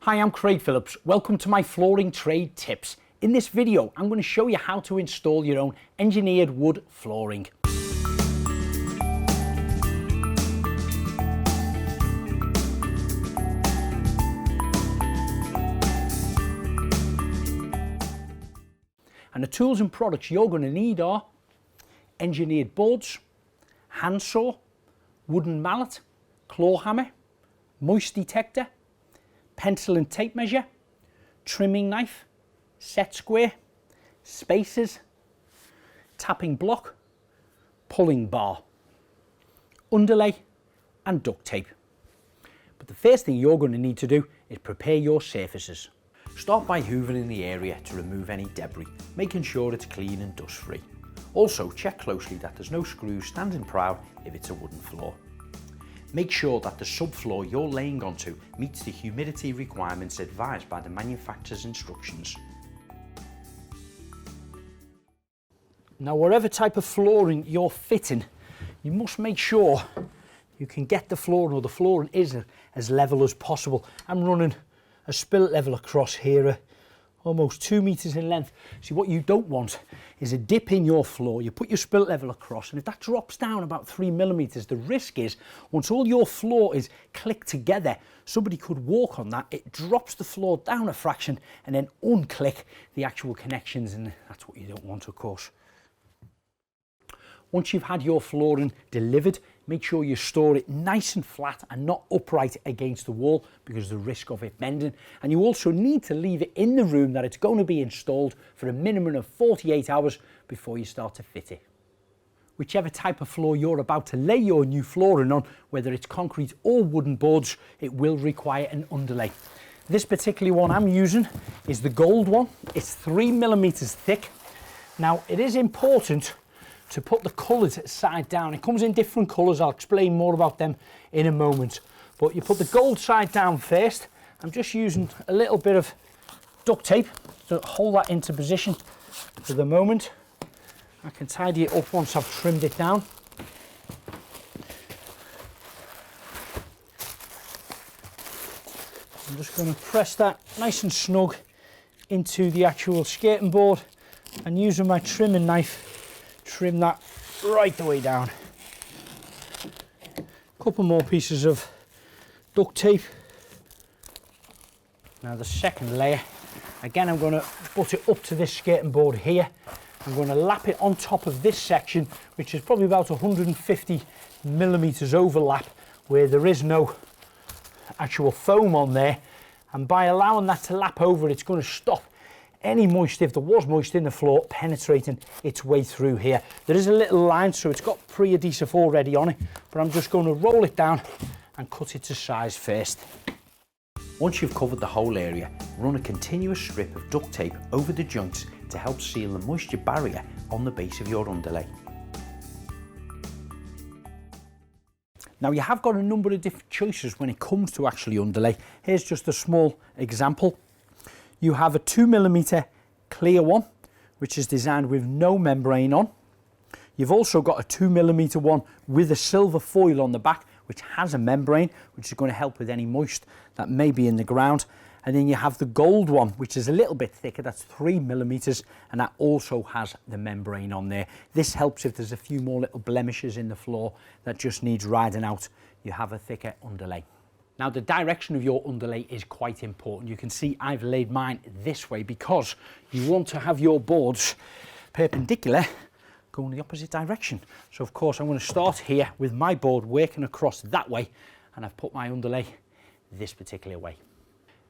Hi, I'm Craig Phillips. Welcome to my flooring trade tips. In this video, I'm going to show you how to install your own engineered wood flooring. And the tools and products you're going to need are engineered boards, handsaw, wooden mallet, claw hammer, moist detector, pencil and tape measure, trimming knife, set square, spacers, tapping block, pulling bar, underlay and duct tape. But the first thing you're going to need to do is prepare your surfaces. Start by hoovering the area to remove any debris, making sure it's clean and dust free. Also check closely that there's no screws standing proud if it's a wooden floor. Make sure that the subfloor you're laying onto meets the humidity requirements advised by the manufacturer's instructions. Now, whatever type of flooring you're fitting, you must make sure you can get the flooring, or the flooring is as level as possible. I'm running a spilt level across here, almost 2 meters in length. See, what you don't want is a dip in your floor. You put your spilt level across, and if that drops down about 3 millimeters, the risk is once all your floor is clicked together, somebody could walk on that, it drops the floor down a fraction and then unclick the actual connections, and that's what you don't want, of course. Once you've had your flooring delivered, make sure you store it nice and flat and not upright against the wall because of the risk of it bending. And you also need to leave it in the room that it's going to be installed for a minimum of 48 hours before you start to fit it. Whichever type of floor you're about to lay your new flooring on, whether it's concrete or wooden boards, it will require an underlay. This particular one I'm using is the gold one. It's 3 millimeters thick. Now, it is important to put the colours side down. It comes in different colours. I'll explain more about them in a moment. But you put the gold side down first. I'm just using a little bit of duct tape to hold that into position for the moment. I can tidy it up once I've trimmed it down. I'm just going to press that nice and snug into the actual skirting board, and using my trimming knife, trim that right the way down. A couple more pieces of duct tape. Now the second layer, again I'm going to butt it up to this skirting board here. I'm going to lap it on top of this section, which is probably about 150 millimeters overlap, where there is no actual foam on there. And by allowing that to lap over, it's going to stop any moisture, if there was moisture in the floor, penetrating its way through here. There is a little line, so it's got pre-adhesive already on it, but I'm just going to roll it down and cut it to size first. Once you've covered the whole area, run a continuous strip of duct tape over the joints to help seal the moisture barrier on the base of your underlay. Now, you have got a number of different choices when it comes to actually underlay. Here's just a small example. You have a 2 millimeter clear one, which is designed with no membrane on. You've also got a 2 millimeter one with a silver foil on the back, which has a membrane, which is going to help with any moist that may be in the ground. And then you have the gold one, which is a little bit thicker, that's 3 millimeters, and that also has the membrane on there. This helps if there's a few more little blemishes in the floor that just needs riding out. You have a thicker underlay. Now, the direction of your underlay is quite important. You can see I've laid mine this way because you want to have your boards perpendicular going the opposite direction. So of course I'm going to start here with my board working across that way, and I've put my underlay this particular way.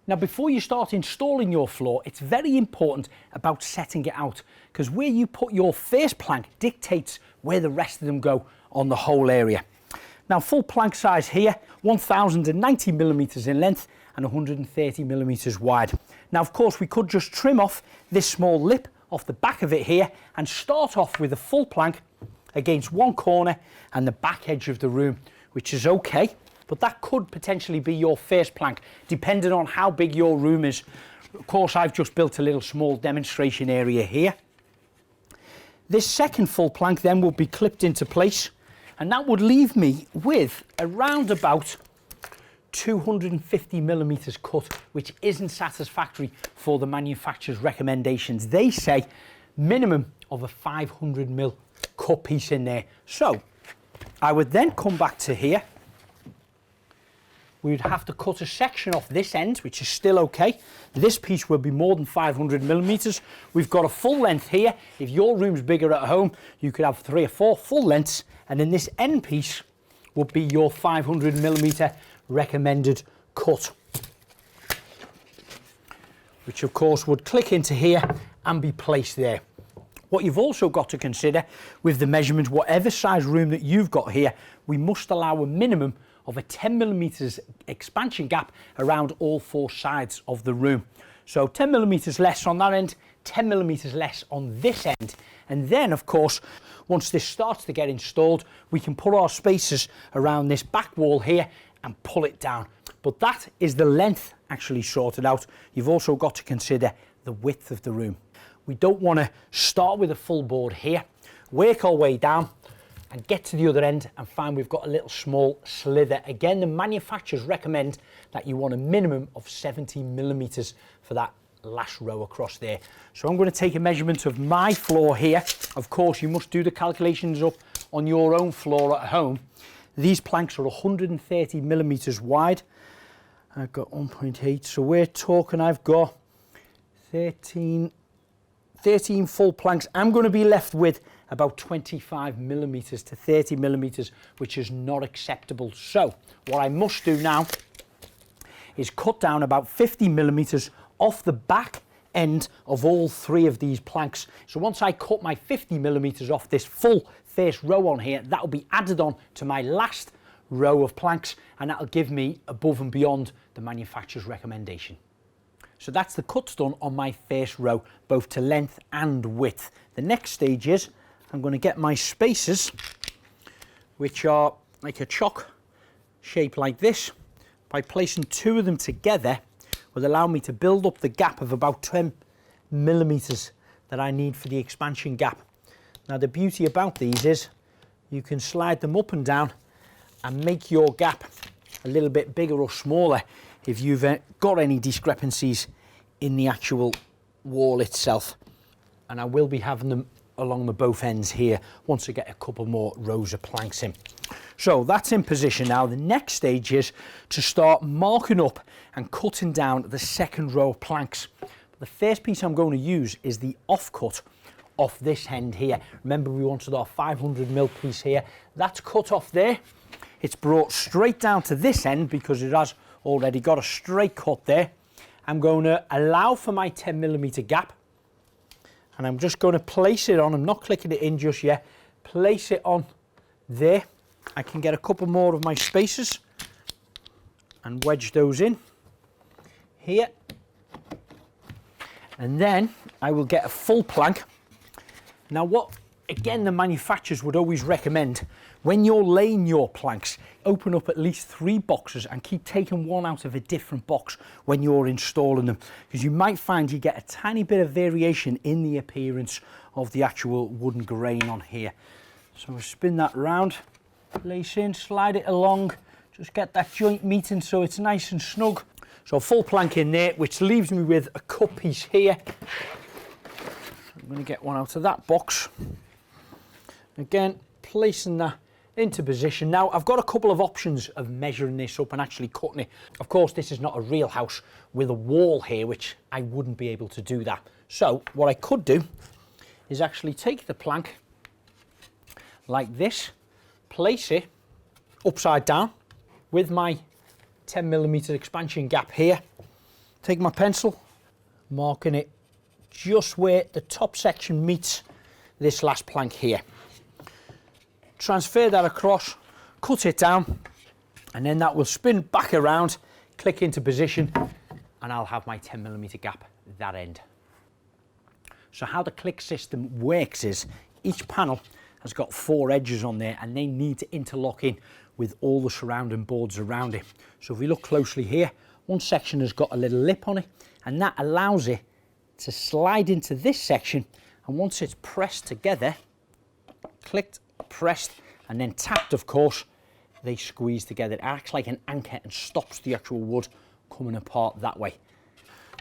Now, before you start installing your floor, it's very important about setting it out, because where you put your first plank dictates where the rest of them go on the whole area. Now, full plank size here, 1090 millimeters in length and 130 millimeters wide. Now, of course, we could just trim off this small lip off the back of it here and start off with a full plank against one corner and the back edge of the room, which is okay, but that could potentially be your first plank, depending on how big your room is. Of course, I've just built a little small demonstration area here. This second full plank then will be clipped into place, and that would leave me with around about 250 millimeters cut, which isn't satisfactory for the manufacturer's recommendations. They say minimum of a 500 mil cut piece in there. So I would then come back to here. We would have to cut a section off this end, which is still okay. This piece will be more than 500 millimeters. We've got a full length here. If your room's bigger at home, you could have 3 or 4 full lengths, and then this end piece would be your 500 millimeter recommended cut, which of course would click into here and be placed there. What you've also got to consider with the measurement, whatever size room that you've got here, we must allow a minimum of a 10 millimeters expansion gap around all 4 sides of the room. So 10 millimeters less on that end, 10 millimeters less on this end. And then of course, once this starts to get installed, we can put our spacers around this back wall here and pull it down. But that is the length actually sorted out. You've also got to consider the width of the room. We don't want to start with a full board here, work our way down and get to the other end and find we've got a little small slither. Again, the manufacturers recommend that you want a minimum of 70 millimeters for that last row across there. So I'm going to take a measurement of my floor here. Of course, you must do the calculations up on your own floor at home. These planks are 130 millimeters wide. I've got 1.8, so we're talking I've got 13 full planks. I'm going to be left with about 25 millimeters to 30 millimeters, which is not acceptable. So what I must do now is cut down about 50 millimeters off the back end of all 3 of these planks. So once I cut my 50 millimeters off this full first row on here, that will be added on to my last row of planks, and that'll give me above and beyond the manufacturer's recommendation. So that's the cuts done on my first row, both to length and width. The next stage is I'm going to get my spacers, which are like a chalk shape like this. By placing 2 of them together will allow me to build up the gap of about 10 millimeters that I need for the expansion gap. Now the beauty about these is you can slide them up and down and make your gap a little bit bigger or smaller if you've got any discrepancies in the actual wall itself. And I will be having them along the both ends here once I get a couple more rows of planks in. So that's in position now. The next stage is to start marking up and cutting down the second row of planks. The first piece I'm going to use is the offcut off this end here. Remember, we wanted our 500 mil piece here. That's cut off there. It's brought straight down to this end because it has already got a straight cut there. I'm going to allow for my 10 millimeter gap, and I'm just going to place it on. I'm not clicking it in just yet. Place it on there. I can get a couple more of my spacers and wedge those in here. And then I will get a full plank. Now what, again, the manufacturers would always recommend, when you're laying your planks, open up at least 3 boxes and keep taking one out of a different box when you're installing them, because you might find you get a tiny bit of variation in the appearance of the actual wooden grain on here. So we'll spin that round, place in, slide it along, just get that joint meeting so it's nice and snug. So a full plank in there, which leaves me with a cut piece here. I'm going to get one out of that box. Again, placing that into position. Now I've got a couple of options of measuring this up and actually cutting it. Of course, this is not a real house with a wall here, which I wouldn't be able to do that. So what I could do is actually take the plank like this, place it upside down with my 10 millimeter expansion gap here, take my pencil, marking it just where the top section meets this last plank here. Transfer that across, cut it down, and then that will spin back around, click into position, and I'll have my 10 millimeter gap that end. So how the click system works is each panel has got 4 edges on there, and they need to interlock in with all the surrounding boards around it. So if we look closely here, one section has got a little lip on it, and that allows it to slide into this section, and once it's pressed together, clicked, pressed, and then tapped, of course, they squeeze together. It acts like an anchor and stops the actual wood coming apart that way.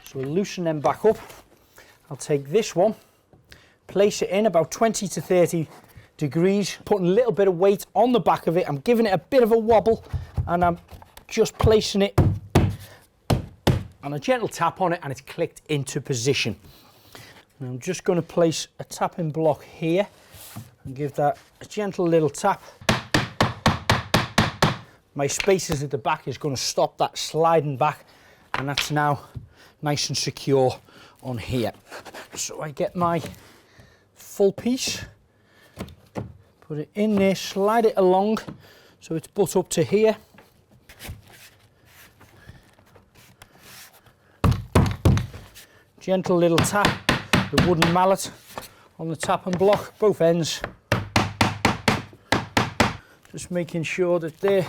So we'll loosen them back up. I'll take this one, place it in about 20 to 30 degrees, putting a little bit of weight on the back of it. I'm giving it a bit of a wobble, and I'm just placing it and a gentle tap on it, and it's clicked into position. And I'm just going to place a tapping block here and give that a gentle little tap. My spacers at the back is going to stop that sliding back, and that's now nice and secure on here. So I get my full piece, put it in there, slide it along so it's butt up to here. Gentle little tap, the wooden mallet on the tapping block, both ends. Just making sure that this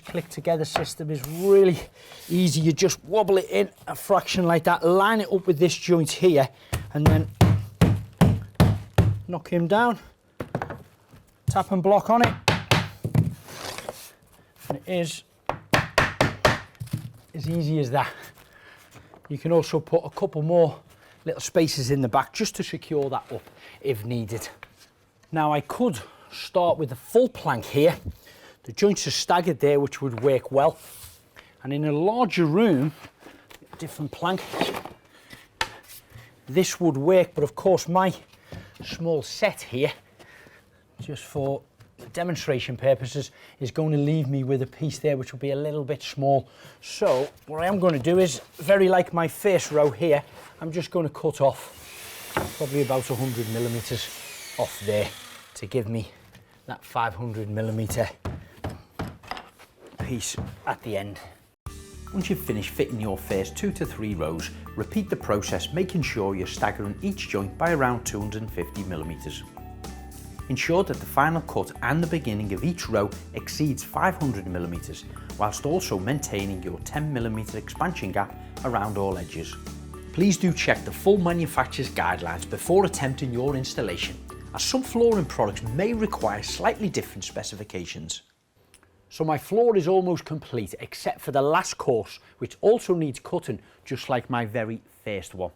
click together system is really easy. You just wobble it in a fraction like that, line it up with this joint here, and then knock him down, tap and block on it, and it is as easy as that. You can also put a couple more little spaces in the back just to secure that up if needed. Now I could start with a full plank here. The joints are staggered there, which would work well. And in a larger room, different plank, this would work, but of course my small set here, just for demonstration purposes, is going to leave me with a piece there which will be a little bit small. So what I am going to do is, very like my first row here, I'm just going to cut off probably about 100 millimeters off there to give me that 500 millimeter piece at the end. Once you've finished fitting your first 2 to 3 rows, repeat the process, making sure you're staggering each joint by around 250 millimeters. Ensure that the final cut and the beginning of each row exceeds 500 millimeters, whilst also maintaining your 10 millimeter expansion gap around all edges. Please do check the full manufacturer's guidelines before attempting your installation, as some flooring products may require slightly different specifications. So my floor is almost complete, except for the last course, which also needs cutting, just like my very first one.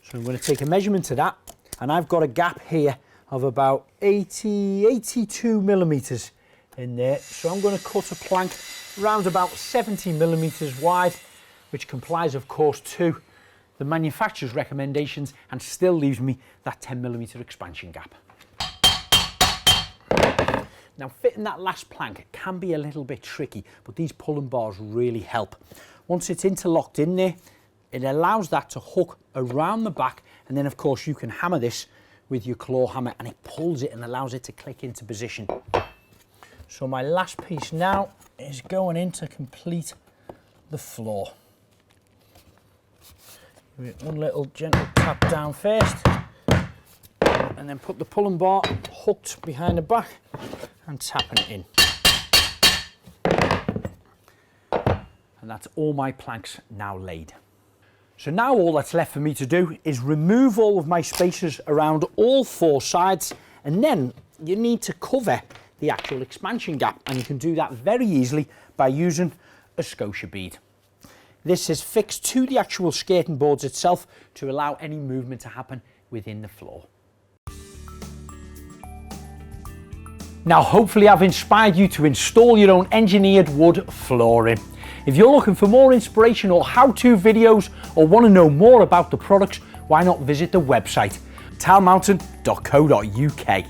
So I'm going to take a measurement of that, and I've got a gap here of about 82 millimeters in there. So I'm going to cut a plank around about 70 millimeters wide, which complies of course to the manufacturer's recommendations and still leaves me that 10 millimeter expansion gap. Now fitting that last plank can be a little bit tricky, but these pulling bars really help. Once it's interlocked in there, it allows that to hook around the back, and then of course you can hammer this with your claw hammer and it pulls it and allows it to click into position. So my last piece now is going in to complete the floor. Give it one little gentle tap down first, and then put the pulling bar hooked behind the back and tapping it in. And that's all my planks now laid. So now all that's left for me to do is remove all of my spacers around all 4 sides, and then you need to cover the actual expansion gap, and you can do that very easily by using a Scotia bead. This is fixed to the actual skirting boards itself to allow any movement to happen within the floor. Now hopefully I've inspired you to install your own engineered wood flooring. If you're looking for more inspiration or how-to videos, or want to know more about the products, why not visit the website tilemountain.co.uk.